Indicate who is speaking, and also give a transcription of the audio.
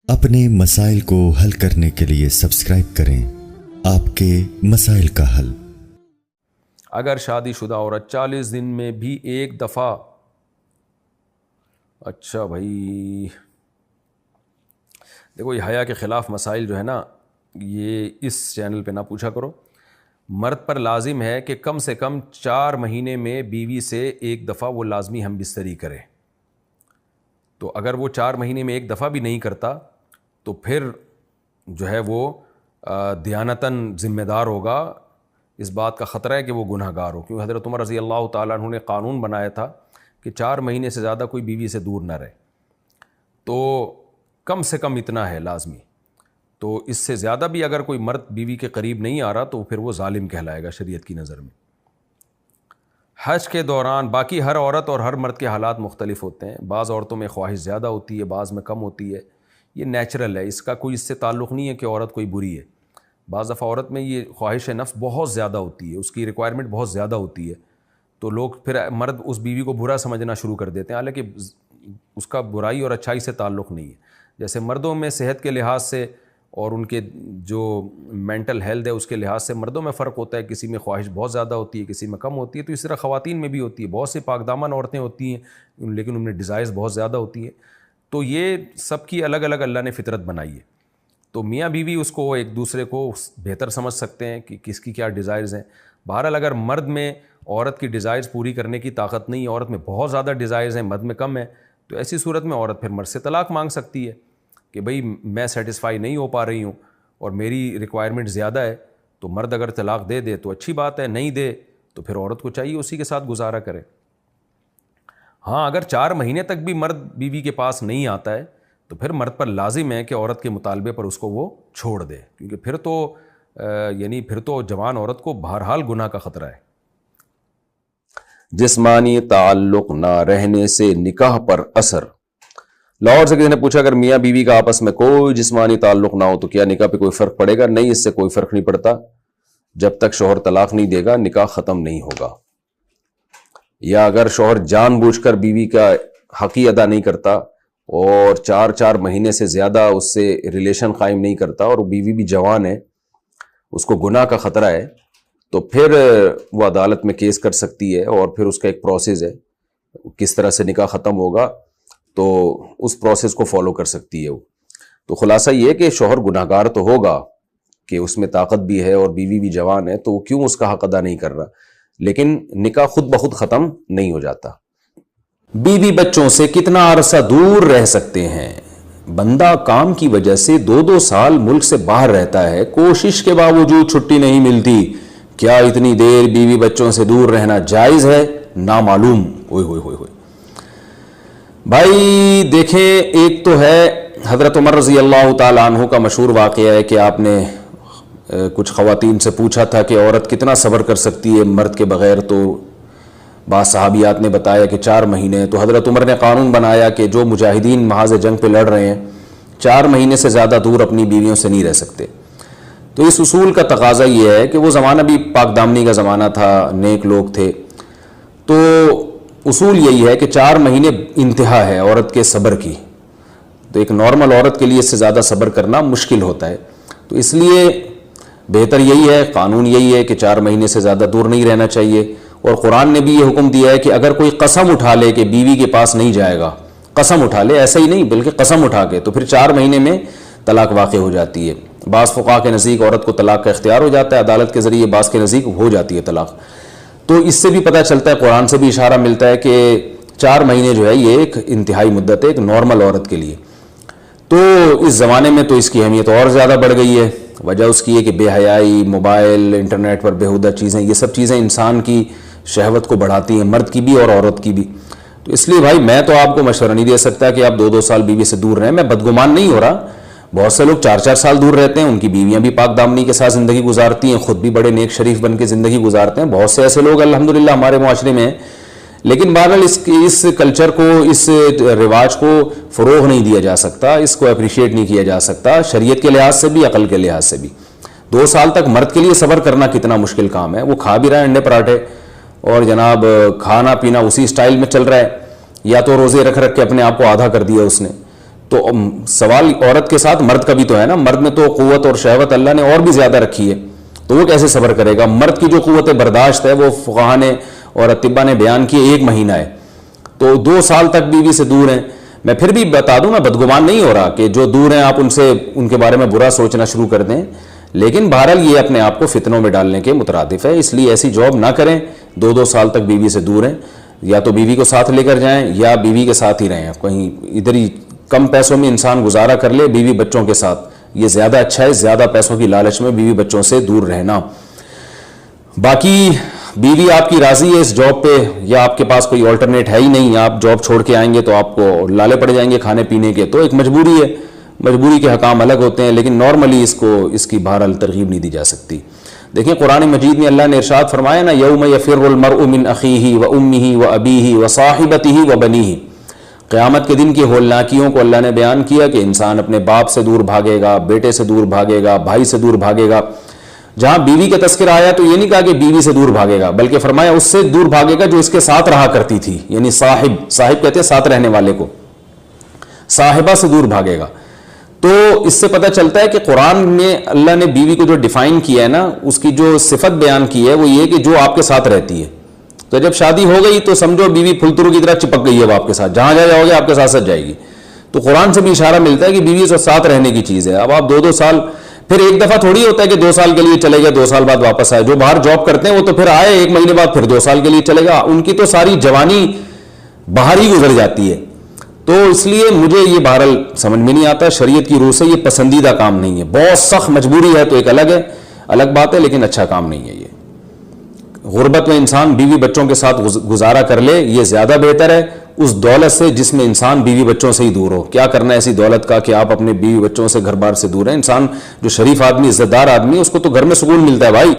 Speaker 1: اپنے مسائل کو حل کرنے کے لیے سبسکرائب کریں آپ کے مسائل کا حل۔
Speaker 2: اگر شادی شدہ عورت 40 دن میں بھی ایک دفعہ، اچھا بھائی دیکھو یہ حیا کے خلاف مسائل جو ہے نا، یہ اس چینل پہ نہ پوچھا کرو۔ مرد پر لازم ہے کہ کم سے کم 4 مہینے میں بیوی سے ایک دفعہ وہ لازمی ہم بستری کرے، تو اگر وہ 4 مہینے میں ایک دفعہ بھی نہیں کرتا تو پھر جو ہے وہ دیانتاً ذمہ دار ہوگا۔ اس بات کا خطرہ ہے کہ وہ گناہ گار ہو، کیونکہ حضرت عمر رضی اللہ تعالیٰ عنہ نے قانون بنایا تھا کہ 4 مہینے سے زیادہ کوئی بیوی سے دور نہ رہے، تو کم سے کم اتنا ہے لازمی۔ تو اس سے زیادہ بھی اگر کوئی مرد بیوی کے قریب نہیں آ رہا تو پھر وہ ظالم کہلائے گا شریعت کی نظر میں۔ حج کے دوران، باقی ہر عورت اور ہر مرد کے حالات مختلف ہوتے ہیں، بعض عورتوں میں خواہش زیادہ ہوتی ہے، بعض میں کم ہوتی ہے، یہ نیچرل ہے، اس کا کوئی اس سے تعلق نہیں ہے کہ عورت کوئی بری ہے۔ بعض دفعہ عورت میں یہ خواہش نفس بہت زیادہ ہوتی ہے، اس کی ریکوائرمنٹ بہت زیادہ ہوتی ہے، تو لوگ پھر مرد اس بیوی کو برا سمجھنا شروع کر دیتے ہیں، حالانکہ اس کا برائی اور اچھائی سے تعلق نہیں ہے۔ جیسے مردوں میں صحت کے لحاظ سے اور ان کے جو مینٹل ہیلتھ ہے اس کے لحاظ سے مردوں میں فرق ہوتا ہے، کسی میں خواہش بہت زیادہ ہوتی ہے، کسی میں کم ہوتی ہے، تو اس طرح خواتین میں بھی ہوتی ہے۔ بہت سی پاک دامن عورتیں ہوتی ہیں لیکن ان میں ڈیزائرز بہت زیادہ ہوتی ہیں، تو یہ سب کی الگ الگ اللہ نے فطرت بنائی ہے، تو میاں بیوی اس کو ایک دوسرے کو بہتر سمجھ سکتے ہیں کہ کس کی کیا ڈیزائرز ہیں۔ بہرحال اگر مرد میں عورت کی ڈیزائرز پوری کرنے کی طاقت نہیں ہے، عورت میں بہت زیادہ ڈیزائرز ہیں، مرد میں کم ہے، تو ایسی صورت میں عورت پھر مرد سے طلاق مانگ سکتی ہے کہ بھئی میں سیٹسفائی نہیں ہو پا رہی ہوں اور میری ریکوائرمنٹ زیادہ ہے، تو مرد اگر طلاق دے دے تو اچھی بات ہے، نہیں دے تو پھر عورت کو چاہیے اسی کے ساتھ گزارا کرے۔ ہاں اگر 4 مہینے تک بھی مرد بیوی کے پاس نہیں آتا ہے تو پھر مرد پر لازم ہے کہ عورت کے مطالبے پر اس کو وہ چھوڑ دے، کیونکہ پھر تو جوان عورت کو بہرحال گناہ کا خطرہ ہے۔
Speaker 3: جسمانی تعلق نہ رہنے سے نکاح پر اثر۔ لاہور سے کسی نے پوچھا اگر میاں بیوی کا آپس میں کوئی جسمانی تعلق نہ ہو تو کیا نکاح پہ کوئی فرق پڑے گا؟ نہیں، اس سے کوئی فرق نہیں پڑتا، جب تک شوہر طلاق نہیں دے گا نکاح ختم نہیں ہوگا۔ یا اگر شوہر جان بوجھ کر بیوی کا حق ہی ادا نہیں کرتا اور 4 مہینے سے زیادہ اس سے ریلیشن قائم نہیں کرتا اور وہ بیوی بھی جوان ہے، اس کو گناہ کا خطرہ ہے، تو پھر وہ عدالت میں کیس کر سکتی ہے اور پھر اس کا ایک پروسیس ہے، کس طرح سے نکاح ختم ہوگا تو اس پروسیس کو فالو کر سکتی ہے وہ۔ تو خلاصہ یہ ہے کہ شوہر گناہ گار تو ہوگا کہ اس میں طاقت بھی ہے اور بیوی بھی جوان ہے، تو وہ کیوں اس کا حق ادا نہیں کر رہا، لیکن نکاح خود بخود ختم نہیں ہو جاتا۔ بیوی بچوں سے کتنا عرصہ دور رہ سکتے ہیں؟ بندہ کام کی وجہ سے 2 سال ملک سے باہر رہتا ہے، کوشش کے باوجود چھٹی نہیں ملتی، کیا اتنی دیر بیوی بچوں سے دور رہنا جائز ہے؟ نامعلوم۔ ہوئے ہوئے ہوئے ہوئے بھائی دیکھیں، ایک تو ہے حضرت عمر رضی اللہ تعالیٰ عنہ کا مشہور واقعہ ہے کہ آپ نے کچھ خواتین سے پوچھا تھا کہ عورت کتنا صبر کر سکتی ہے مرد کے بغیر، تو بعض صحابیات نے بتایا کہ 4 مہینے۔ تو حضرت عمر نے قانون بنایا کہ جو مجاہدین محاذ جنگ پہ لڑ رہے ہیں 4 مہینے سے زیادہ دور اپنی بیویوں سے نہیں رہ سکتے۔ تو اس اصول کا تقاضا یہ ہے کہ وہ زمانہ بھی پاک دامنی کا زمانہ تھا، نیک لوگ تھے، تو اصول یہی ہے کہ 4 مہینے انتہا ہے عورت کے صبر کی، تو ایک نارمل عورت کے لیے اس سے زیادہ صبر کرنا مشکل ہوتا ہے، تو اس لیے بہتر یہی ہے، قانون یہی ہے کہ 4 مہینے سے زیادہ دور نہیں رہنا چاہیے۔ اور قرآن نے بھی یہ حکم دیا ہے کہ اگر کوئی قسم اٹھا لے کہ بیوی کے پاس نہیں جائے گا، قسم اٹھا لے، ایسا ہی نہیں بلکہ قسم اٹھا کے، تو پھر 4 مہینے میں طلاق واقع ہو جاتی ہے۔ بعض فقہاء کے نزدیک عورت کو طلاق کا اختیار ہو جاتا ہے عدالت کے ذریعے، بعض کے نزدیک ہو جاتی ہے طلاق۔ تو اس سے بھی پتہ چلتا ہے، قرآن سے بھی اشارہ ملتا ہے کہ 4 مہینے جو ہے یہ ایک انتہائی مدت ہے ایک نارمل عورت کے لیے۔ تو اس زمانے میں تو اس کی اہمیت اور زیادہ بڑھ گئی ہے، وجہ اس کی ہے کہ بے حیائی، موبائل، انٹرنیٹ پر بیہودہ چیزیں، یہ سب چیزیں انسان کی شہوت کو بڑھاتی ہیں، مرد کی بھی اور عورت کی بھی۔ تو اس لیے بھائی میں تو آپ کو مشورہ نہیں دے سکتا کہ آپ 2 سال بیوی سے دور رہیں، میں بدگمان نہیں ہو رہا، بہت سے لوگ 4 سال دور رہتے ہیں، ان کی بیویاں بھی پاک دامنی کے ساتھ زندگی گزارتی ہیں، خود بھی بڑے نیک شریف بن کے زندگی گزارتے ہیں، بہت سے ایسے لوگ الحمدللہ ہمارے معاشرے میں ہیں، لیکن بہرحال اس کلچر کو، اس رواج کو فروغ نہیں دیا جا سکتا، اس کو اپریشیٹ نہیں کیا جا سکتا، شریعت کے لحاظ سے بھی، عقل کے لحاظ سے بھی۔ 2 سال تک مرد کے لیے صبر کرنا کتنا مشکل کام ہے، وہ کھا بھی رہا ہے انڈے پراٹھے اور جناب کھانا پینا اسی سٹائل میں چل رہا ہے، یا تو روزے رکھ کے اپنے آپ کو آدھا کر دیا اس نے، تو سوال عورت کے ساتھ مرد کا بھی تو ہے نا, مرد میں تو قوت اور شہوت اللہ نے اور بھی زیادہ رکھی ہے, تو وہ کیسے صبر کرے گا؟ مرد کی جو قوت برداشت ہے وہ فقہاء نے اور اطباء نے بیان کی 1 مہینہ ہے, تو 2 سال تک بیوی سے دور ہیں. میں پھر بھی بتا دوں, میں بدگمان نہیں ہو رہا کہ جو دور ہیں آپ ان کے بارے میں برا سوچنا شروع کر دیں, لیکن بہرحال یہ اپنے آپ کو فتنوں میں ڈالنے کے مترادف ہے, اس لیے ایسی جاب نہ کریں. 2 سال تک بیوی سے دور ہیں, یا تو بیوی کو ساتھ لے کر جائیں یا بیوی کے ساتھ ہی رہیں. آپ کہیں ادھر ہی کم پیسوں میں انسان گزارا کر لے بیوی بچوں کے ساتھ, یہ زیادہ اچھا ہے, زیادہ پیسوں کی لالچ میں بیوی بچوں سے دور رہنا. باقی بیوی آپ کی راضی ہے اس جاب پہ, یا آپ کے پاس کوئی آلٹرنیٹ ہے ہی نہیں, آپ جاب چھوڑ کے آئیں گے تو آپ کو لالے پڑ جائیں گے کھانے پینے کے, تو ایک مجبوری ہے, مجبوری کے حکام الگ ہوتے ہیں, لیکن نارملی اس کی بہرحال ترغیب نہیں دی جا سکتی. دیکھیں قرآن مجید میں اللہ نے ارشاد فرمایا نا, یوم یفر المرء من اخیہ و امہ و ابیہ و صاحبتہ و بنیہ. قیامت کے دن کی ہولناکیوں کو اللہ نے بیان کیا کہ انسان اپنے باپ سے دور بھاگے گا, بیٹے سے دور بھاگے گا, بھائی سے دور بھاگے گا. جہاں بیوی کا تذکرہ آیا تو یہ نہیں کہا کہ بیوی سے دور بھاگے گا, بلکہ فرمایا اس سے دور بھاگے گا جو اس کے ساتھ رہا کرتی تھی, یعنی صاحب کہتے ہیں ساتھ رہنے والے کو, صاحبہ سے دور بھاگے گا. تو اس سے پتہ چلتا ہے کہ قرآن میں اللہ نے بیوی کو جو ڈیفائن کیا ہے نا, اس کی جو صفت بیان کی ہے وہ یہ کہ جو آپ کے ساتھ رہتی ہے. تو جب شادی ہو گئی تو سمجھو بیوی پھلترو کی طرح چپک گئی ہے وہ آپ کے ساتھ, جہاں جاؤ گے آپ کے ساتھ جائے گی. تو قرآن سے بھی اشارہ ملتا ہے کہ بیوی سے ساتھ رہنے کی چیز ہے. اب آپ 2 سال, پھر ایک دفعہ تھوڑی ہوتا ہے کہ 2 سال کے لیے چلے گئے 2 سال بعد واپس آئے. جو باہر جاب کرتے ہیں وہ تو پھر آئے 1 مہینے بعد پھر 2 سال کے لیے چلے گا, ان کی تو ساری جوانی باہر ہی گزر جاتی ہے. تو اس لیے مجھے یہ بہرحال سمجھ میں نہیں آتا, شریعت کی روح سے یہ پسندیدہ کام نہیں ہے. بہت سخت مجبوری ہے تو ایک الگ بات ہے, لیکن اچھا کام نہیں ہے. یہ غربت میں انسان بیوی بچوں کے ساتھ گزارا کر لے, یہ زیادہ بہتر ہے اس دولت سے جس میں انسان بیوی بچوں سے ہی دور ہو. کیا کرنا ہے ایسی دولت کا کہ آپ اپنے بیوی بچوں سے گھر بار سے دور ہیں. انسان جو شریف آدمی عزت دار آدمی ہے اس کو تو گھر میں سکون ملتا ہے بھائی.